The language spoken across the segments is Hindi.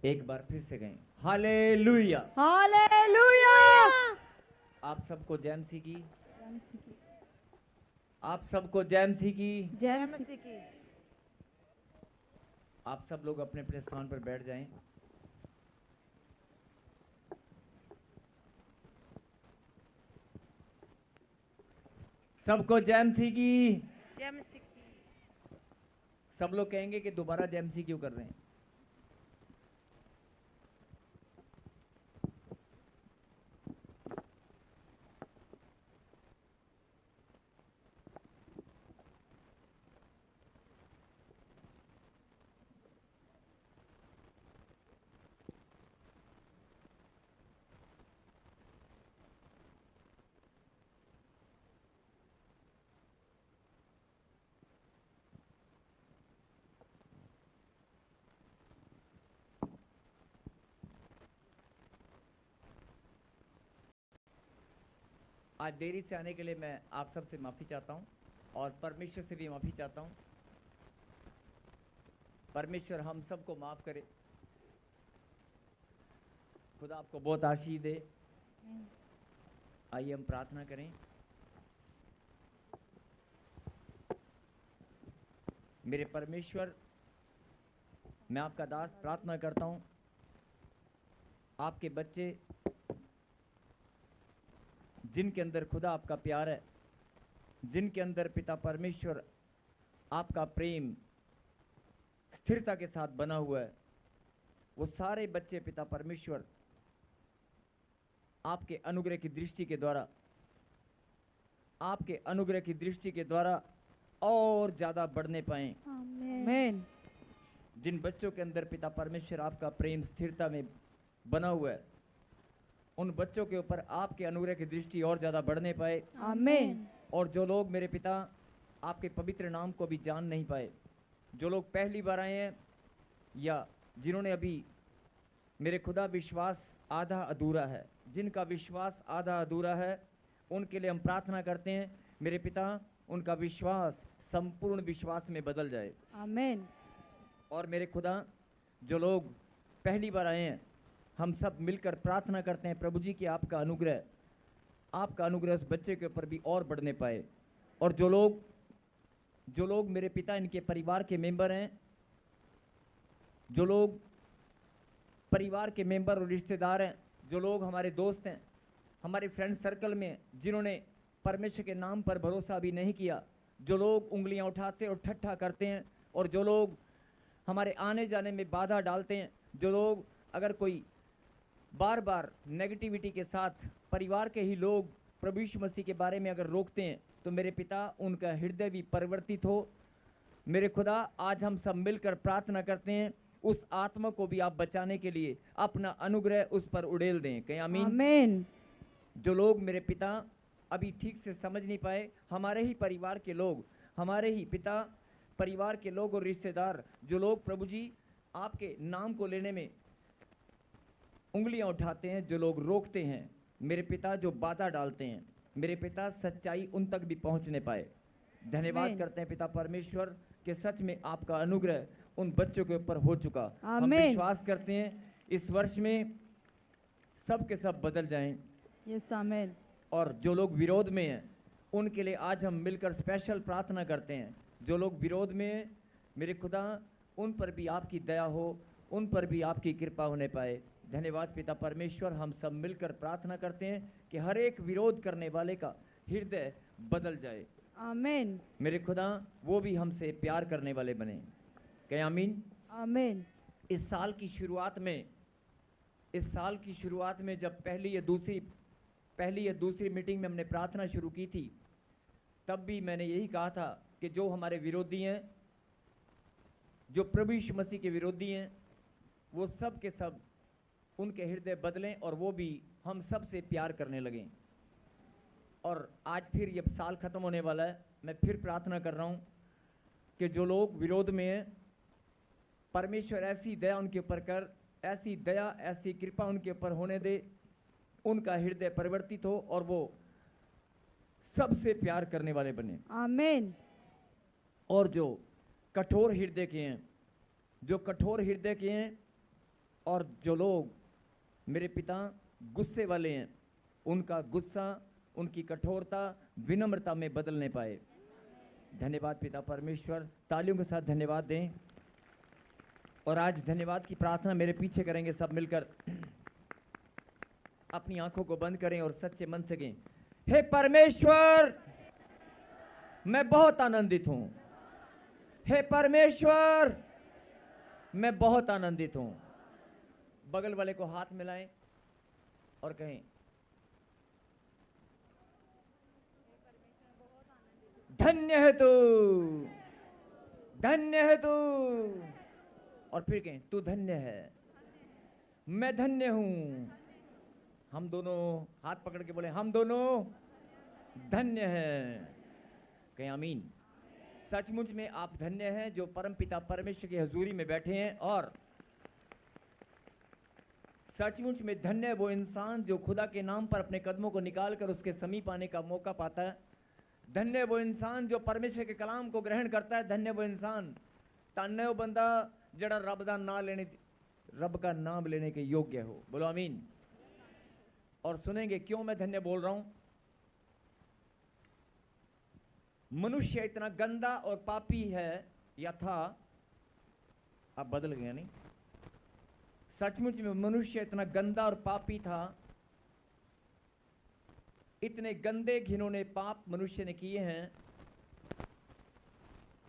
एक बार फिर से गए हालेलुया। हालेलुया। आप सबको जय मसीह की। आप सबको जय मसीह की। जय मसीह की। आप सब लोग अपने अपने स्थान पर बैठ जाएं। सबको जय मसीह की। जय मसीह की। सब लोग कहेंगे कि दोबारा जय मसीह क्यों कर रहे हैं। आज देरी से आने के लिए मैं आप सबसे माफ़ी चाहता हूं और परमेश्वर से भी माफ़ी चाहता हूं। परमेश्वर हम सबको माफ़ करे। खुदा आपको बहुत आशीष दे। आइए हम प्रार्थना करें। मेरे परमेश्वर, मैं आपका दास प्रार्थना करता हूं, आपके बच्चे जिनके अंदर खुदा आपका प्यार है, जिनके अंदर पिता परमेश्वर आपका प्रेम स्थिरता के साथ बना हुआ है, वो सारे बच्चे पिता परमेश्वर आपके अनुग्रह की दृष्टि के द्वारा, आपके अनुग्रह की दृष्टि के द्वारा और ज्यादा बढ़ने पाएं। आमीन। जिन बच्चों के अंदर पिता परमेश्वर आपका प्रेम स्थिरता में बना हुआ है, उन बच्चों के ऊपर आपके अनुग्रह की दृष्टि और ज्यादा बढ़ने पाए। आमीन। और जो लोग मेरे पिता आपके पवित्र नाम को भी जान नहीं पाए, जो लोग पहली बार आए हैं या जिन्होंने अभी मेरे खुदा विश्वास आधा अधूरा है, जिनका विश्वास आधा अधूरा है, उनके लिए हम प्रार्थना करते हैं मेरे पिता उनका विश्वास संपूर्ण विश्वास में बदल जाए। आमीन। और मेरे खुदा जो लोग पहली बार आए हैं, हम सब मिलकर प्रार्थना करते हैं प्रभु जी कि आपका अनुग्रह उस बच्चे के ऊपर भी और बढ़ने पाए। और जो लोग मेरे पिता इनके परिवार के मेंबर हैं, जो लोग परिवार के मेंबर और रिश्तेदार हैं, जो लोग हमारे दोस्त हैं, हमारे फ्रेंड सर्कल में जिन्होंने परमेश्वर के नाम पर भरोसा भी नहीं किया, जो लोग उंगलियां उठाते और ठट्ठा करते हैं, और जो लोग हमारे आने जाने में बाधा डालते हैं, जो लोग अगर कोई बार बार नेगेटिविटी के साथ परिवार के ही लोग प्रभु यीशु मसीह के बारे में अगर रोकते हैं, तो मेरे पिता उनका हृदय भी परिवर्तित हो। मेरे खुदा आज हम सब मिलकर प्रार्थना करते हैं, उस आत्मा को भी आप बचाने के लिए अपना अनुग्रह उस पर उड़ेल दें। कहीं आमीन। आमीन। जो लोग मेरे पिता अभी ठीक से समझ नहीं पाए, हमारे ही परिवार के लोग, हमारे ही पिता परिवार के लोग और रिश्तेदार, जो लोग प्रभु जी आपके नाम को लेने में उंगलियां उठाते हैं, जो लोग रोकते हैं, मेरे पिता जो बाधा डालते हैं, मेरे पिता सच्चाई उन तक भी पहुंचने पाए। धन्यवाद आमीन। करते हैं पिता परमेश्वर कि सच में आपका अनुग्रह उन बच्चों के ऊपर हो चुका। हम आमीन। विश्वास करते हैं इस वर्ष में सब के सब बदल जाएं। यस आमीन। और जो लोग विरोध में हैं, उनके लिए आज हम मिलकर स्पेशल प्रार्थना करते हैं। जो लोग विरोध में हैं, मेरे खुदा उन पर भी आपकी दया हो, उन पर भी आपकी कृपा होने पाए। धन्यवाद पिता परमेश्वर। हम सब मिलकर प्रार्थना करते हैं कि हर एक विरोध करने वाले का हृदय बदल जाए। आमीन। मेरे खुदा वो भी हमसे प्यार करने वाले बने। क्या आमीन। आमीन। इस साल की शुरुआत में जब पहली या दूसरी मीटिंग में हमने प्रार्थना शुरू की थी, तब भी मैंने यही कहा था कि जो हमारे विरोधी हैं, जो प्रभु यीशु मसीह के विरोधी हैं, वो सब के सब उनके हृदय बदलें और वो भी हम सब से प्यार करने लगें। और आज फिर जब साल खत्म होने वाला है, मैं फिर प्रार्थना कर रहा हूँ कि जो लोग विरोध में हैं, परमेश्वर ऐसी दया उनके ऊपर कर, ऐसी दया ऐसी कृपा उनके ऊपर होने दे, उनका हृदय परिवर्तित हो और वो सबसे प्यार करने वाले बने। आमीन। और जो कठोर हृदय के हैं और जो लोग मेरे पिता गुस्से वाले हैं, उनका गुस्सा, उनकी कठोरता विनम्रता में बदलने पाए। धन्यवाद पिता परमेश्वर। तालियों के साथ धन्यवाद दें। और आज धन्यवाद की प्रार्थना मेरे पीछे करेंगे सब मिलकर। अपनी आंखों को बंद करें और सच्चे मन से कहें, हे परमेश्वर, मैं बहुत आनंदित हूं। हे परमेश्वर, मैं बहुत आनंदित हूं। बगल वाले को हाथ मिलाएं और कहें, धन्य है तू, धन्य है तू। और फिर कहें, तू धन्य है, मैं धन्य हूं। हम दोनों हाथ पकड़ के बोले, हम दोनों धन्य हैं। कहें आमीन। सचमुच में आप धन्य हैं जो परमपिता परमेश्वर की हजूरी में बैठे हैं। और सचमुच में धन्य है वो इंसान जो खुदा के नाम पर अपने कदमों को निकालकर उसके समीप आने का मौका पाता है। धन्य है वो इंसान जो परमेश्वर के कलाम को ग्रहण करता है। धन्य है वो इंसान, धन्य है वो बंदा जड़ा रब का नाम लेने के योग्य हो। बोलो आमीन। और सुनेंगे क्यों मैं धन्य बोल रहा हूं। मनुष्य इतना गंदा और पापी है, या था, अब बदल गया नहीं। सचमुच में मनुष्य इतना गंदा और पापी था। इतने गंदे घिनौने पाप मनुष्य ने किए हैं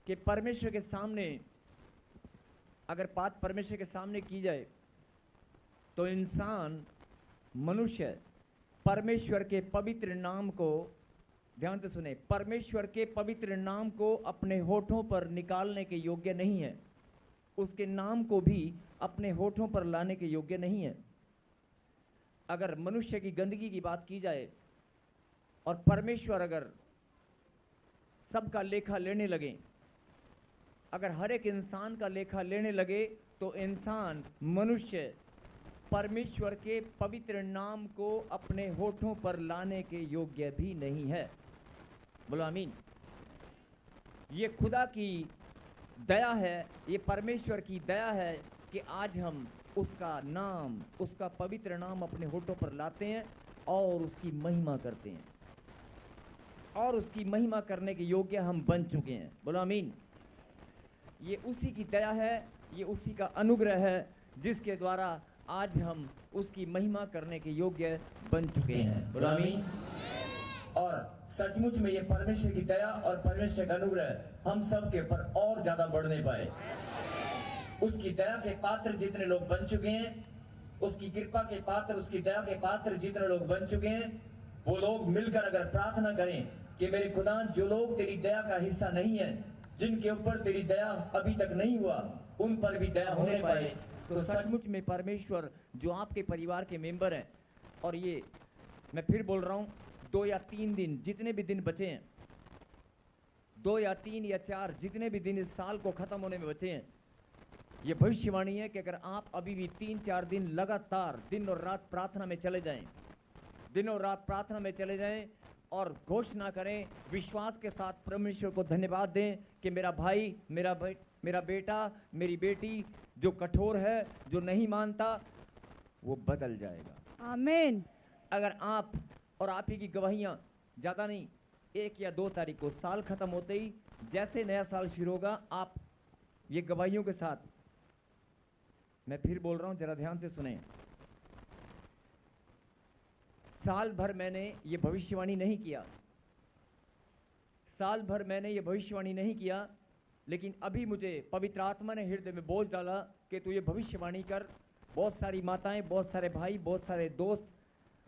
कि परमेश्वर के सामने अगर बात परमेश्वर के सामने की जाए तो इंसान, मनुष्य परमेश्वर के पवित्र नाम को, ध्यान से सुने, परमेश्वर के पवित्र नाम को अपने होठों पर निकालने के योग्य नहीं है। उसके नाम को भी अपने होठों पर लाने के योग्य नहीं है। अगर मनुष्य की गंदगी की बात की जाए और परमेश्वर अगर सबका लेखा लेने लगे, अगर हर एक इंसान का लेखा लेने लगे, तो इंसान, मनुष्य परमेश्वर के पवित्र नाम को अपने होठों पर लाने के योग्य भी नहीं है। बोलो आमीन। ये खुदा की दया है, ये परमेश्वर की दया है कि आज हम उसका नाम, उसका पवित्र नाम अपने होठों पर लाते हैं और उसकी महिमा करते हैं, और उसकी महिमा करने के योग्य हम बन चुके हैं। बोलो आमीन। ये उसी की दया है, ये उसी का अनुग्रह है जिसके द्वारा आज हम उसकी महिमा करने के योग्य बन चुके हैं। बोलो आमीन। और सचमुच में ये परमेश्वर की दया और परमेश्वर का अनुग्रह हम सब के ऊपर और ज्यादा बढ़ने पाए। उसकी दया के पात्र जितने लोग बन चुके हैं, उसकी कृपा के पात्र, उसकी दया के पात्र जितने लोग बन चुके हैं, वो लोग मिलकर अगर प्रार्थना करें कि मेरे खुदा, जो लोग तेरी दया का हिस्सा नहीं है, जिनके ऊपर तेरी दया अभी तक नहीं हुआ, उन पर भी दया होने पाए, तो सचमुच में परमेश्वर जो आपके परिवार के मेंबर हैं, और ये मैं फिर बोल रहा हूं, 2 या 3 दिन, जितने भी दिन बचे हैं, 2 या 3 या 4 जितने भी दिन इस साल को खत्म होने में बचे हैं, ये भविष्यवाणी है कि अगर आप अभी भी 3-4 दिन लगातार दिन और रात प्रार्थना में चले जाएं, दिन और रात प्रार्थना में चले जाएं और घोषणा करें, विश्वास के साथ परमेश्वर को धन्यवाद दें कि मेरा भाई, मेरा बेटा, मेरी बेटी जो कठोर है, जो नहीं मानता, वो बदल जाएगा। आमीन। अगर आप और आप ही की गवाहियां, ज़्यादा नहीं, 1 या 2 तारीख को साल खत्म होते ही जैसे नया साल शुरू होगा, आप ये गवाहियों के साथ, मैं फिर बोल रहा हूं, जरा ध्यान से सुने, साल भर मैंने ये भविष्यवाणी नहीं किया, साल भर मैंने ये भविष्यवाणी नहीं किया, लेकिन अभी मुझे पवित्र आत्मा ने हृदय में बोझ डाला कि तू ये भविष्यवाणी कर। बहुत सारी माताएं, बहुत सारे भाई, बहुत सारे दोस्त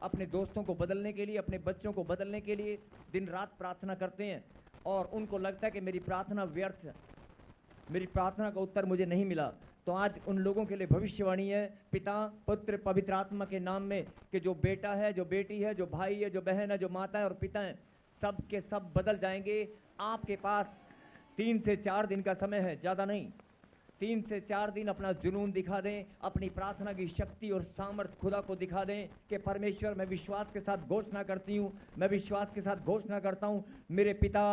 अपने दोस्तों को बदलने के लिए, अपने बच्चों को बदलने के लिए दिन रात प्रार्थना करते हैं, और उनको लगता है कि मेरी प्रार्थना व्यर्थ है, मेरी प्रार्थना का उत्तर मुझे नहीं मिला। तो आज उन लोगों के लिए भविष्यवाणी है, पिता, पुत्र, पवित्र आत्मा के नाम में, कि जो बेटा है, जो बेटी है, जो भाई है, जो बहन है, जो माता है और पिता है, सब के सब बदल जाएंगे। आपके पास 3 से 4 दिन का समय है, ज़्यादा नहीं। 3 से 4 दिन अपना जुनून दिखा दें, अपनी प्रार्थना की शक्ति और सामर्थ खुदा को दिखा दें कि परमेश्वर, मैं विश्वास के साथ घोषणा करती हूँ, मैं विश्वास के साथ घोषणा करता हूँ, मेरे पिता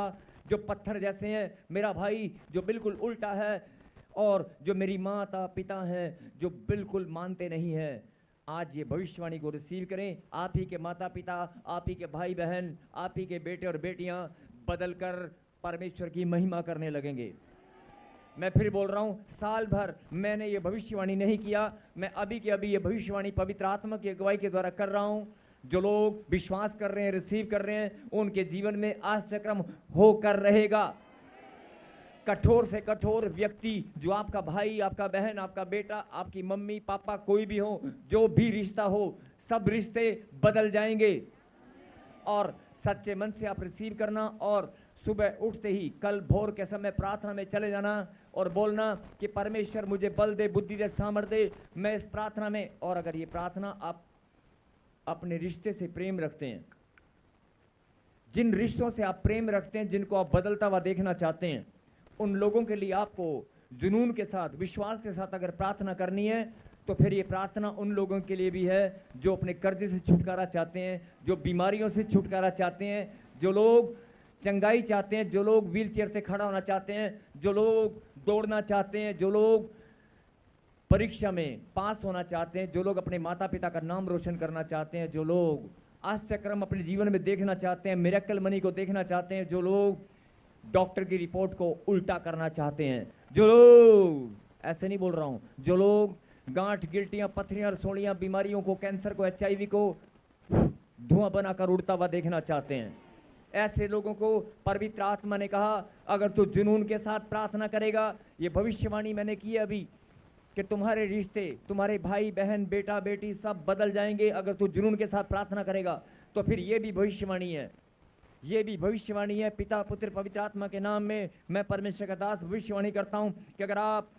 जो पत्थर जैसे हैं, मेरा भाई जो बिल्कुल उल्टा है और जो मेरी माता पिता हैं जो बिल्कुल मानते नहीं हैं, आज ये भविष्यवाणी को रिसीव करें। आप ही के माता पिता, आप ही के भाई बहन, आप ही के बेटे और बेटियां बदलकर परमेश्वर की महिमा करने लगेंगे। मैं फिर बोल रहा हूँ, साल भर मैंने ये भविष्यवाणी नहीं किया, मैं अभी के अभी ये भविष्यवाणी पवित्र आत्मा की अगुवाई के द्वारा कर रहा हूँ। जो लोग विश्वास कर रहे हैं, रिसीव कर रहे हैं, उनके जीवन में आश्चर्यक्रम होकर रहेगा। कठोर से कठोर व्यक्ति, जो आपका भाई, आपका बहन, आपका बेटा, आपकी मम्मी पापा, कोई भी हो, जो भी रिश्ता हो, सब रिश्ते बदल जाएंगे। और सच्चे मन से आप रिसीव करना और सुबह उठते ही कल भोर के समय प्रार्थना में चले जाना और बोलना कि परमेश्वर मुझे बल दे, बुद्धि दे, सामर्थ्य दे, मैं इस प्रार्थना में। और अगर ये प्रार्थना आप अपने रिश्ते से प्रेम रखते हैं, जिन रिश्तों से आप प्रेम रखते हैं, जिनको आप बदलता हुआ देखना चाहते हैं, उन लोगों के लिए आपको जुनून के साथ, विश्वास के साथ अगर प्रार्थना करनी है, तो फिर ये प्रार्थना उन लोगों के लिए भी है जो अपने कर्जे से छुटकारा चाहते हैं, जो बीमारियों से छुटकारा चाहते हैं, जो लोग चंगाई चाहते हैं, जो लोग व्हीलचेयर से खड़ा होना चाहते हैं, जो लोग दौड़ना चाहते हैं, जो लोग परीक्षा में पास होना चाहते हैं, जो लोग अपने माता पिता का नाम रोशन करना चाहते हैं, जो लोग आश्चर्यक्रम अपने जीवन में देखना चाहते हैं, मिरेकल मनी को देखना चाहते हैं, जो लोग डॉक्टर की रिपोर्ट को उल्टा करना चाहते हैं, जो लोग, ऐसे नहीं बोल रहा हूं, जो लोग गांठ, गिल्टियां, पथरियां, रसोड़ियां, बीमारियों को, कैंसर को, HIV को धुआं बनाकर उड़ता हुआ देखना चाहते हैं, ऐसे लोगों को पवित्र आत्मा ने कहा, अगर तू जुनून के साथ प्रार्थना करेगा, ये भविष्यवाणी मैंने की है अभी कि तुम्हारे रिश्ते, तुम्हारे भाई बहन, बेटा बेटी सब बदल जाएंगे अगर तू जुनून के साथ प्रार्थना करेगा। तो फिर ये भी भविष्यवाणी है, ये भी भविष्यवाणी है। पिता पुत्र पवित्र आत्मा के नाम में मैं परमेश्वर का दास भविष्यवाणी करता हूं कि अगर आप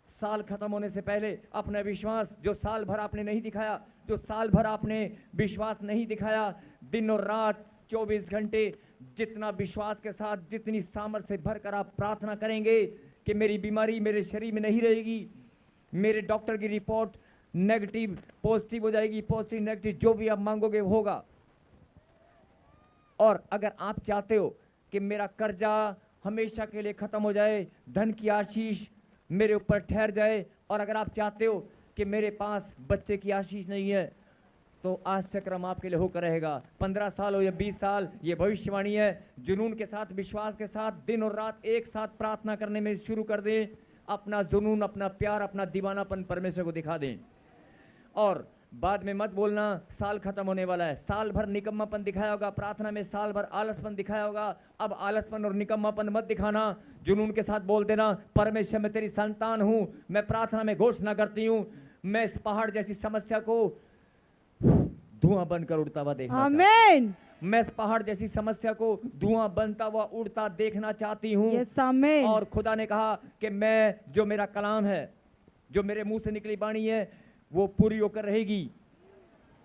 साल खत्म होने से पहले अपना विश्वास, जो साल भर आपने नहीं दिखाया, जो साल भर आपने विश्वास नहीं दिखाया, दिन और रात 24 घंटे जितना विश्वास के साथ, जितनी सामर्थ्य से भरकर आप प्रार्थना करेंगे कि मेरी बीमारी मेरे शरीर में नहीं रहेगी, मेरे डॉक्टर की रिपोर्ट नेगेटिव पॉजिटिव हो जाएगी, पॉजिटिव नेगेटिव जो भी आप मांगोगे होगा। और अगर आप चाहते हो कि मेरा कर्जा हमेशा के लिए खत्म हो जाए, धन की आशीष मेरे ऊपर ठहर जाए, और अगर आप चाहते हो कि मेरे पास बच्चे की आशीष नहीं है, तो आश्चर्यक्रम आपके लिए होकर रहेगा। 15 साल हो या 20 साल, ये भविष्यवाणी है। जुनून के साथ, विश्वास के साथ दिन और रात एक साथ प्रार्थना करने में शुरू कर दें। अपना जुनून, अपना प्यार, अपना दीवानापन परमेश्वर को दिखा दें। और बाद में मत बोलना साल खत्म होने वाला है, साल भर निकम्मापन दिखाया होगा, प्रार्थना में साल भर आलसपन दिखाया होगा, अब आलसपन और निकम्मापन मत दिखाना। जुनून के साथ बोल देना, परमेश्वर मैं तेरी संतान हूं, मैं प्रार्थना में घोषणा करती हूं, मैं इस पहाड़ जैसी समस्या को धुआं बनकर उड़ता हुआ देखना आमीन। मैं इस पहाड़ जैसी समस्या को धुआं बनता हुआ उड़ता देखना चाहती हूँ। यस आमीन। और खुदा ने कहा कि मैं, जो मेरा कलाम है, जो मेरे मुंह से निकली वाणी है, वो पूरी होकर रहेगी।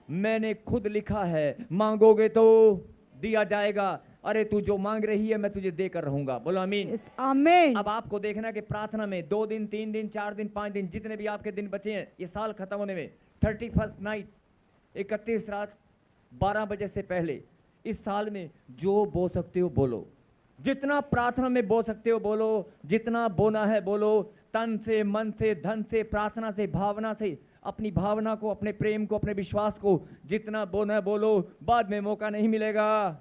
मैंने खुद लिखा है, मांगोगे तो दिया जाएगा, अरे तू जो मांग रही है मैं तुझे देकर रहूंगा। बोलो आमीन। यस आमीन। अब आपको देखना कि प्रार्थना में 2 दिन, 3 दिन, 4 दिन, 5 दिन, जितने भी आपके दिन बचे हैं ये साल खत्म होने में, 31st नाइट, 31 रात 12 बजे से पहले इस साल में जो बो सकते हो बोलो, जितना प्रार्थना में बो सकते हो बोलो, जितना बोना है बोलो, तन से, मन से, धन से, प्रार्थना से, भावना से, अपनी भावना को, अपने प्रेम को, अपने विश्वास को जितना बोना है बोलो। बाद में मौका नहीं मिलेगा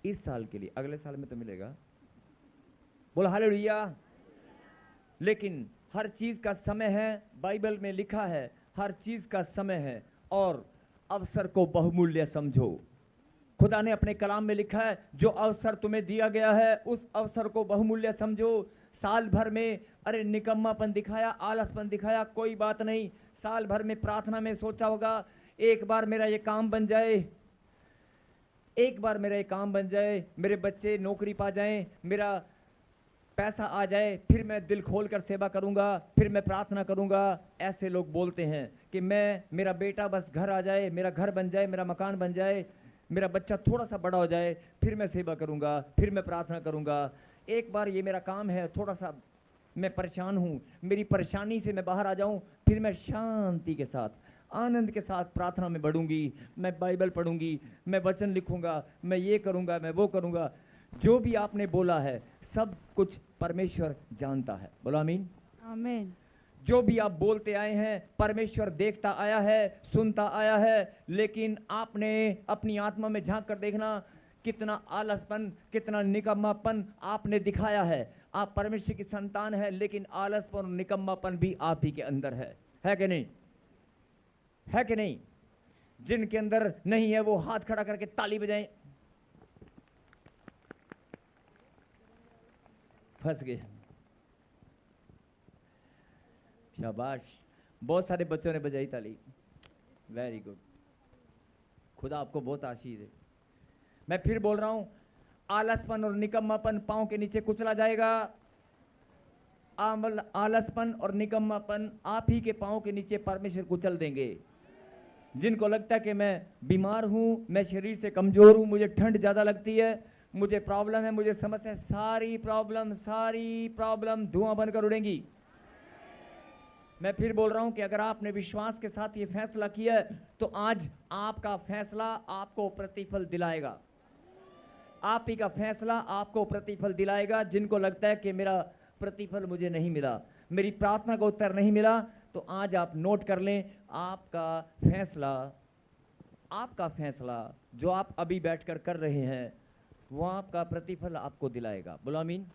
इस साल के लिए, अगले साल में तो मिलेगा। बोलो हालेलुया। लेकिन हर चीज का समय है, बाइबल में लिखा है हर चीज का समय है, और अवसर को बहुमूल्य समझो। खुदा ने अपने कलाम में लिखा है, जो अवसर तुम्हें दिया गया है उस अवसर को बहुमूल्य समझो। साल भर में अरे निकम्मापन दिखाया, आलसपन दिखाया, कोई बात नहीं। साल भर में प्रार्थना में सोचा होगा, एक बार मेरा ये काम बन जाए, एक बार मेरा ये काम बन जाए, मेरे बच्चे नौकरी पा जाएं, मेरा पैसा आ जाए, फिर मैं दिल खोल कर सेवा करूंगा, फिर मैं प्रार्थना करूंगा। ऐसे लोग बोलते हैं कि मेरा बेटा बस घर आ जाए, मेरा घर बन जाए, मेरा मकान बन जाए, मेरा बच्चा थोड़ा सा बड़ा हो जाए, फिर मैं सेवा करूंगा, फिर मैं प्रार्थना करूंगा। एक बार ये मेरा काम है, थोड़ा सा मैं परेशान हूँ, मेरी परेशानी से मैं बाहर आ जाऊं, फिर मैं शांति के साथ, आनंद के साथ प्रार्थना में बढ़ूंगी, मैं बाइबल पढ़ूंगी, मैं वचन लिखूंगा, मैं ये करूंगा, मैं वो करूंगा। जो भी आपने बोला है सब कुछ परमेश्वर जानता है। बोलो आमीन। आमीन। जो भी आप बोलते आए हैं परमेश्वर देखता आया है, सुनता आया है, लेकिन आपने अपनी आत्मा में झांक कर देखना कितना आलसपन, कितना निकम्मापन आपने दिखाया है। आप परमेश्वर की संतान है, लेकिन आलसपन और निकम्मापन भी आप ही के अंदर है कि नहीं? है कि नहीं? जिनके अंदर नहीं है वो हाथ खड़ा करके ताली बजाएं। फंस गए। शाबाश, बहुत सारे बच्चों ने बजाई ताली। वेरी गुड, खुदा आपको बहुत आशीष है। मैं फिर बोल रहा हूं, आलसपन और निकम्मापन पांव के नीचे कुचला जाएगा। आलसपन और निकम्मापन आप ही के पांव के नीचे परमेश्वर कुचल देंगे। जिनको लगता है कि मैं बीमार हूं, मैं शरीर से कमजोर हूं, मुझे ठंड ज्यादा लगती है, मुझे प्रॉब्लम है, मुझे समस्या, सारी प्रॉब्लम धुआं बनकर उड़ेंगी। मैं फिर बोल रहा हूं कि अगर आपने विश्वास के साथ ये फैसला किया है तो आज आपका फैसला आपको प्रतिफल दिलाएगा। आप ही का फैसला आपको प्रतिफल दिलाएगा। जिनको लगता है कि मेरा प्रतिफल मुझे नहीं मिला, मेरी प्रार्थना का उत्तर नहीं मिला, तो आज आप नोट कर लें, आपका फैसला जो आप अभी बैठकर कर रहे हैं वो आपका प्रतिफल आपको दिलाएगा। बोलो आमीन।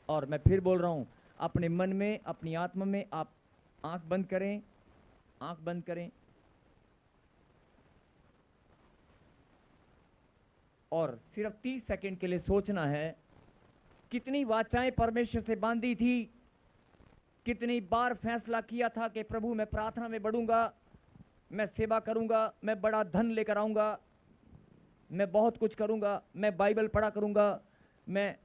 और मैं फिर बोल रहा हूं, अपने मन में, अपनी आत्मा में आप आंख बंद करें, आंख बंद करें और सिर्फ 30 सेकंड के लिए सोचना है कितनी वाचाएं परमेश्वर से बांधी थी, कितनी बार फैसला किया था कि प्रभु मैं प्रार्थना में बढ़ूंगा, मैं सेवा करूंगा, मैं बड़ा धन लेकर आऊंगा, मैं बहुत कुछ करूंगा, मैं बाइबल पढ़ा करूंगा, मैं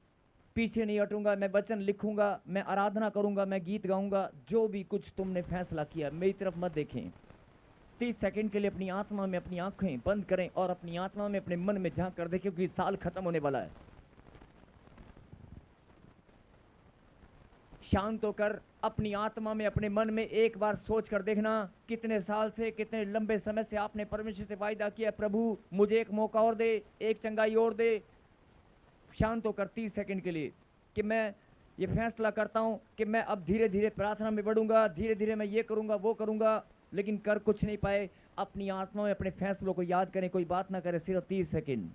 पीछे नहीं हटूंगा, मैं वचन लिखूंगा, मैं आराधना करूंगा, मैं गीत गाऊंगा। जो भी कुछ तुमने फैसला किया, मेरी तरफ मत देखें। 30 सेकंड के लिए अपनी आत्मा में अपनी आंखें बंद करें और अपनी आत्मा में, अपने मन में झांक कर देखें, क्योंकि साल खत्म होने वाला है। शांत होकर अपनी आत्मा में, अपने मन में एक बार सोच कर देखना, कितने साल से, कितने लंबे समय से आपने परमेश्वर से वायदा किया, प्रभु मुझे एक मौका और दे, एक चंगाई और दे। शांत होकर 30 सेकंड के लिए कि मैं ये फैसला करता हूं कि मैं अब धीरे धीरे प्रार्थना में बढ़ूंगा, धीरे धीरे मैं ये करूंगा, वो करूंगा, लेकिन कर कुछ नहीं पाए। अपनी आत्मा में अपने फैसलों को याद करें, कोई बात ना करें, सिर्फ 30 सेकंड।